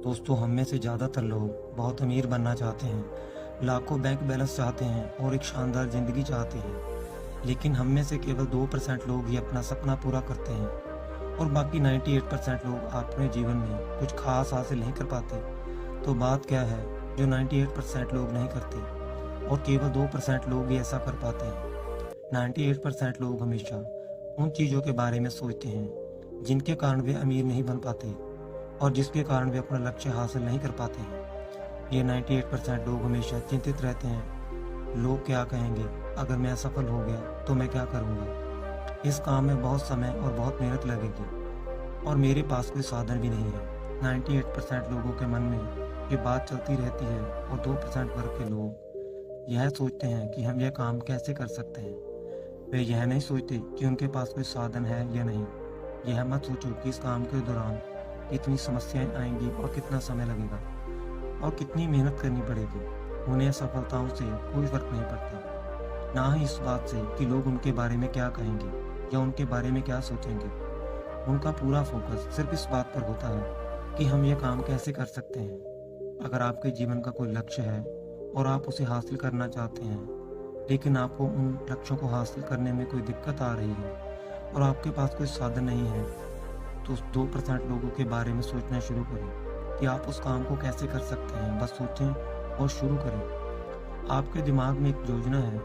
दोस्तों, हम में से ज़्यादातर लोग बहुत अमीर बनना चाहते हैं, लाखों बैंक बैलेंस चाहते हैं और एक शानदार ज़िंदगी चाहते हैं। लेकिन हम में से केवल 2% लोग ही अपना सपना पूरा करते हैं और बाकी 98% लोग अपने जीवन में कुछ खास हासिल नहीं कर पाते। तो बात क्या है जो 98% लोग नहीं करते और केवल 2% लोग ही ऐसा कर पाते हैं। 98% लोग हमेशा उन चीज़ों के बारे में सोचते हैं जिनके कारण वे अमीर नहीं बन पाते और जिसके कारण वे अपना लक्ष्य हासिल नहीं कर पाते हैं। ये 98% लोग हमेशा चिंतित रहते हैं, लोग क्या कहेंगे, अगर मैं असफल हो गया तो मैं क्या करूँगा, इस काम में बहुत समय और बहुत मेहनत लगेगी और मेरे पास कोई साधन भी नहीं है। 98% लोगों के मन में ये बात चलती रहती है और 2% वर्ग के लोग यह सोचते हैं कि हम यह काम कैसे कर सकते हैं। वे यह नहीं सोचते कि उनके पास कोई साधन है या नहीं। यह मत सोचो कि इस काम के दौरान कितनी समस्याएं आएंगी और कितना समय लगेगा और कितनी मेहनत करनी पड़ेगी। उन्हें सफलताओं से कोई फर्क नहीं पड़ता, ना ही इस बात से कि लोग उनके बारे में क्या कहेंगे या उनके बारे में क्या सोचेंगे। उनका पूरा फोकस सिर्फ इस बात पर होता है कि हम यह काम कैसे कर सकते हैं। अगर आपके जीवन का कोई लक्ष्य है और आप उसे हासिल करना चाहते हैं, लेकिन आपको उन लक्ष्यों को हासिल करने में कोई दिक्कत आ रही है और आपके पास कोई साधन नहीं है, तो उस 2% लोगों के बारे में सोचना शुरू करें कि आप उस काम को कैसे कर सकते हैं। बस सोचें और शुरू करें। आपके दिमाग में एक योजना है,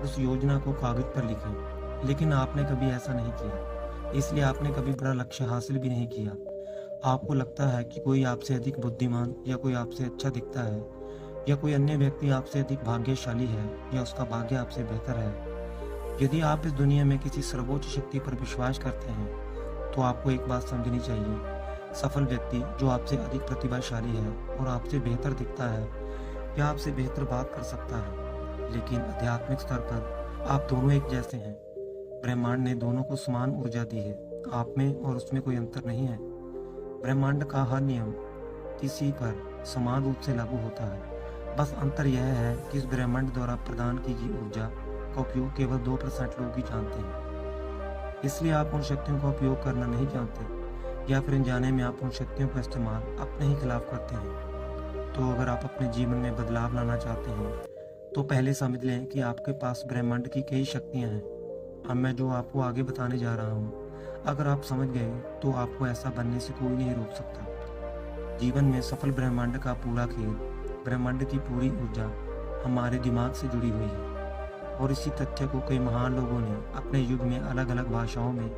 उस योजना को कागज पर लिखें, लेकिन आपने कभी ऐसा नहीं किया, इसलिए आपने कभी बड़ा लक्ष्य हासिल भी नहीं किया। आपको लगता है कि कोई आपसे अधिक बुद्धिमान या कोई आपसे अच्छा दिखता है या कोई अन्य व्यक्ति आपसे अधिक भाग्यशाली है या उसका भाग्य आपसे बेहतर है। यदि आप इस दुनिया में किसी सर्वोच्च शक्ति पर विश्वास करते हैं तो आपको एक बात समझनी चाहिए। सफल व्यक्ति जो आपसे अधिक प्रतिभाशाली है और आपसे बेहतर दिखता है या आपसे बेहतर बात कर सकता है, लेकिन आध्यात्मिक स्तर पर आप दोनों एक जैसे हैं। ब्रह्मांड ने दोनों को समान ऊर्जा दी है, आप में और उसमें कोई अंतर नहीं है। ब्रह्मांड का हर नियम किसी पर समान रूप से लागू होता है। बस अंतर यह है कि इस ब्रह्मांड द्वारा प्रदान की गई ऊर्जा का उपयोग केवल 2% लोग ही जानते हैं। इसलिए आप उन शक्तियों का उपयोग करना नहीं जानते या फिर अनजाने में आप उन शक्तियों का इस्तेमाल अपने ही खिलाफ करते हैं। तो अगर आप अपने जीवन में बदलाव लाना चाहते हैं तो पहले समझ लें कि आपके पास ब्रह्मांड की कई शक्तियाँ हैं। अब मैं जो आपको आगे बताने जा रहा हूँ, अगर आप समझ गए तो आपको ऐसा बनने से कोई नहीं रोक सकता। जीवन में सफल ब्रह्मांड का पूरा खेल, ब्रह्मांड की पूरी ऊर्जा हमारे दिमाग से जुड़ी हुई है और इसी तथ्य को कई महान लोगों ने अपने युग में अलग अलग भाषाओं में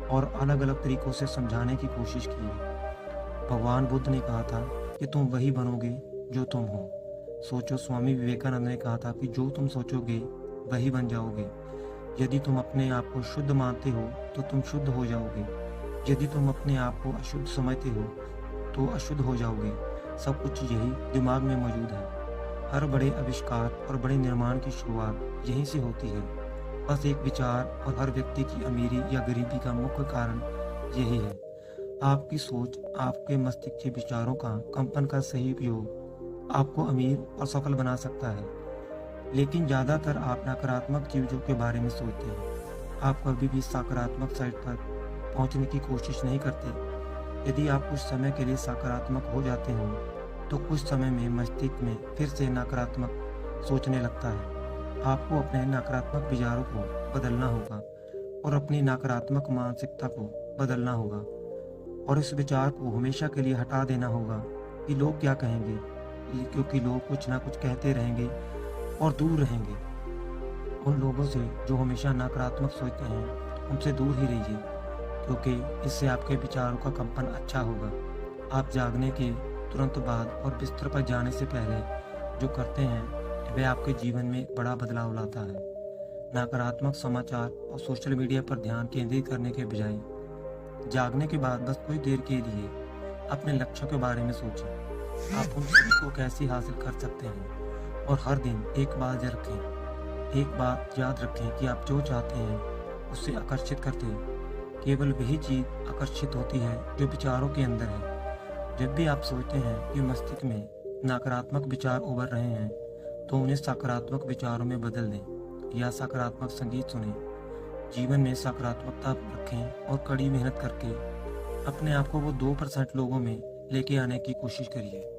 और अलग अलग तरीकों से समझाने की कोशिश की है। भगवान बुद्ध ने कहा था कि तुम वही बनोगे जो तुम हो। सोचो, स्वामी विवेकानंद ने कहा था कि जो तुम सोचोगे वही बन जाओगे। यदि तुम अपने आप को शुद्ध मानते हो तो तुम शुद्ध हो जाओगे। यदि तुम अपने आप को अशुद्ध समझते हो तो अशुद्ध हो जाओगे। सब कुछ यही दिमाग में मौजूद है। हर बड़े आविष्कार और बड़े निर्माण की शुरुआत यहीं से होती है। बस एक विचार और हर व्यक्ति की अमीरी या गरीबी का मुख्य कारण यही है। आपकी सोच, आपके मस्तिष्क के विचारों का कंपन का सही उपयोग आपको अमीर और सफल बना सकता है। लेकिन ज़्यादातर आप नकारात्मक चीज़ों के बारे में सोचते हैं। आप कभी भी सकारात्मक साइड पर पहुंचने की कोशिश नहीं करते। यदि आप कुछ समय के लिए सकारात्मक हो जाते हो तो कुछ समय में मस्तिष्क में फिर से नकारात्मक सोचने लगता है। आपको अपने नकारात्मक विचारों को बदलना होगा और अपनी नकारात्मक मानसिकता को बदलना होगा और इस विचार को हमेशा के लिए हटा देना होगा कि लोग क्या कहेंगे, क्योंकि लोग कुछ ना कुछ कहते रहेंगे और दूर रहेंगे। उन लोगों से जो हमेशा नकारात्मक सोचते हैं उनसे दूर ही रहिए, क्योंकि इससे आपके विचारों का कंपन अच्छा होगा। आप जागने के तुरंत बाद और बिस्तर पर जाने से पहले जो करते हैं वह आपके जीवन में एक बड़ा बदलाव लाता है। नकारात्मक समाचार और सोशल मीडिया पर ध्यान केंद्रित करने के बजाय जागने के बाद बस कुछ देर के लिए अपने लक्ष्यों के बारे में सोचें। आप उन सभी को कैसे हासिल कर सकते हैं और हर दिन एक बात याद रखें कि आप जो चाहते हैं उससे आकर्षित करते हैं। केवल वही चीज़ आकर्षित होती है जो विचारों के अंदर है। जब भी आप सोचते हैं कि मस्तिष्क में नकारात्मक विचार उभर रहे हैं तो उन्हें सकारात्मक विचारों में बदल दें या सकारात्मक संगीत सुनें। जीवन में सकारात्मकता रखें और कड़ी मेहनत करके अपने आप को वो 2% लोगों में लेके आने की कोशिश करिए।